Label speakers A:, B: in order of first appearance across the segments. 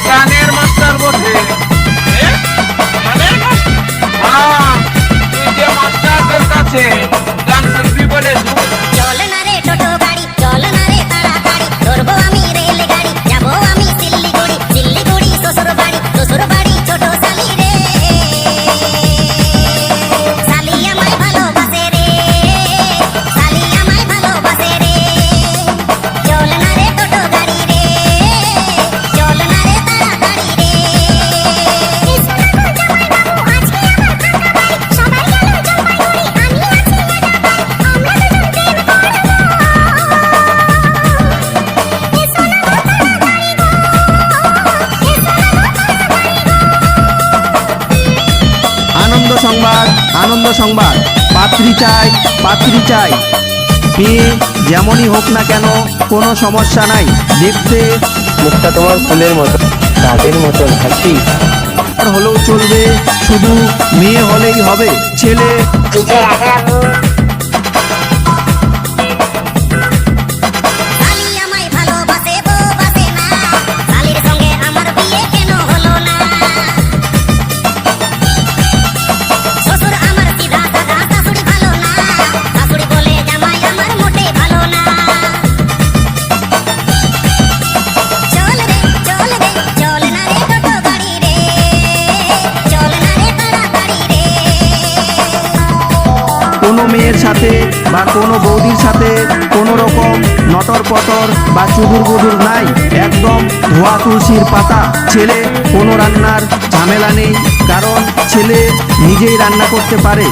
A: গানের মাস্টার বটে। গানের মাস্টার? হ্যাঁ, তুই যে মাস্টারদের কাছে গান শিখবি বলে
B: চল না রে টোটো গাড়ি, চল না রে তাড়াতাড়ি, ধরবো আমি রেল গাড়ি, যাবো আমি শিলিগুড়ি, শিলিগুড়ি শ্বশুর বাড়ি, শ্বশুর বাড়ি ছোট শালি রে। শালি আমায় ভালোবাসে রে, শালি আমায় ভালোবাসে রে। চল না রে টোটো গাড়ি রে, চল না রে তাড়াতাড়ি রে।
C: আনন্দ সংবাদ, আনন্দ সংবাদ। পাত্রী চাই, পাত্রী চাই। মেয়ে যেমনই হোক না কেন কোনো সমস্যা নাই। দেখতে
D: মুখটা তোমার ফুলের মতো, রাতের মতো হাসি।
C: আর হলেও চলবে, শুধু মেয়ে হলেই হবে। ছেলে
B: শালি আমায় ভালোবাসে, বউ বাসে না, শালির সঙ্গে আমার বিয়ে কেন হলো না? শ্বশুর আমার সিধা সাদা, শাশুড়ি ভালো না, শাশুড়ি বলে জামাই আমার মোটে ভালো না। চল রে, চল রে, চল না রে টোটো গাড়ি রে, চল না রে তাড়াতাড়ি রে।
C: কোনো মেয়ের সাথে বা কোনো বৌদির সাথে কোনো রকম নটর পটর বা চুদুর বুদুর নাই। একদম ধোয়া তুলসীর পাতা। ছেলে কোনো রান্নার ঝামেলা নেই, কারণ ছেলে নিজেই রান্না করতে পারে।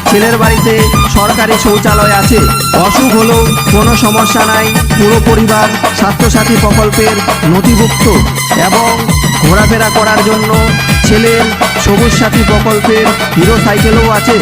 C: ছেলের বাড়িতে সরকারি শৌচালয় আছে। অসুখ হলেও কোনো সমস্যা নাই। পুরো পরিবার স্বাস্থ্যসাথী প্রকল্পের নথিভুক্ত এবং ঘোরাফেরা করার জন্য ছেলের সবুজ সাথী প্রকল্পের হিরো সাইকেলও আছে।